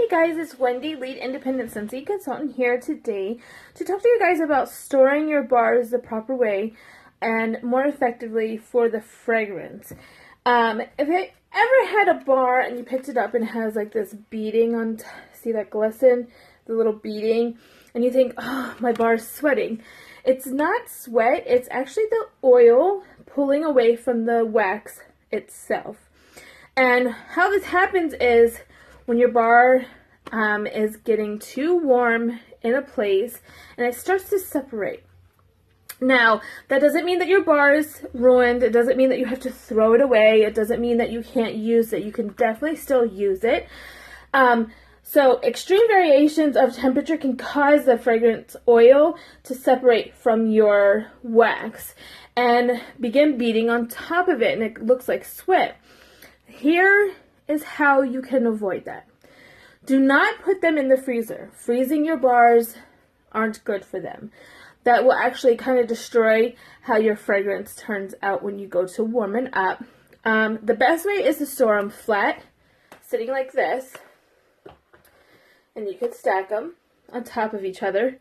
Hey guys, it's Wendy, lead independent Scentsy consultant here today to talk to you guys about storing your bars the proper way and more effectively for the fragrance. If you ever had a bar and you picked it up and it has like this beading on, see that glisten, the little beading, and you think, oh, my bar's sweating. It's not sweat, it's actually the oil pulling away from the wax itself. And how this happens is when your bar is getting too warm in a place and it starts to separate. Now, that doesn't mean that your bar is ruined. It doesn't mean that you have to throw it away. It doesn't mean that you can't use it. You can definitely still use it. So extreme variations of temperature can cause the fragrance oil to separate from your wax and begin beading on top of it, and it looks like sweat. Here is how you can avoid that. Do not put them in the freezer. Freezing your bars aren't good for them. That will actually kind of destroy how your fragrance turns out when you go to warm it up. The best way is to store them flat, sitting like this, and you can stack them on top of each other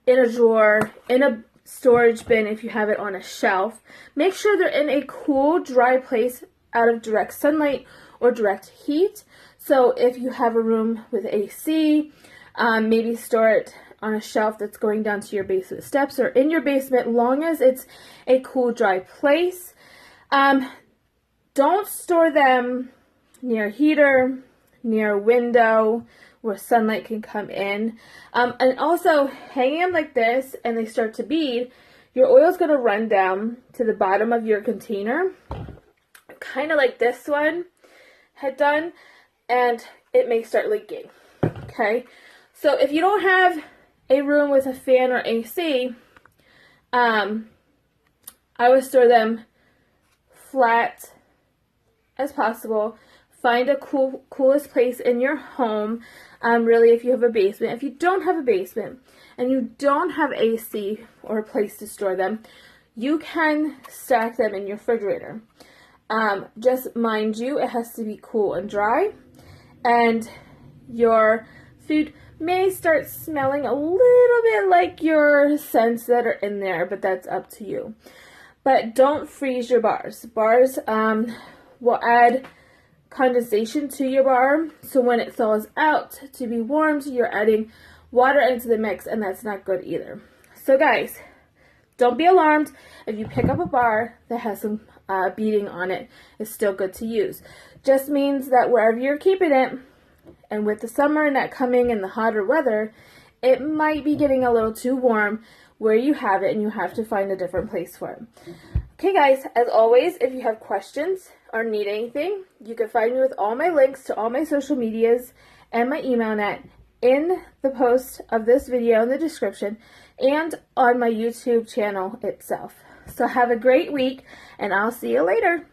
in a drawer, in a storage bin if you have it on a shelf. Make sure they're in a cool, dry place out of direct sunlight or direct heat. So if you have a room with AC, maybe store it on a shelf that's going down to your basement steps or in your basement, long as it's a cool, dry place. Don't store them near a heater, near a window where sunlight can come in. And also, hanging them like this and they start to bead, your oil is going to run down to the bottom of your container, kind of like this one had done, and it may start leaking. Okay, so if you don't have a room with a fan or AC, I would store them flat as possible. Find a coolest place in your home, really if you have a basement. If you don't have a basement and you don't have AC or a place to store them, you can stack them in your refrigerator. Just mind you, it has to be cool and dry, and your food may start smelling a little bit like your scents that are in there, but that's up to you. But don't freeze your bars. Bars will add condensation to your bar, so when it thaws out to be warmed, you're adding water into the mix, and that's not good either. So guys, don't be alarmed if you pick up a bar that has some beading on it. It's still good to use. Just means that wherever you're keeping it, and with the summer not coming and the hotter weather, it might be getting a little too warm where you have it, and you have to find a different place for it. Okay guys, as always, if you have questions or need anything, you can find me with all my links to all my social medias and my email net in the post of this video in the description and on my YouTube channel itself. So have a great week, and I'll see you later.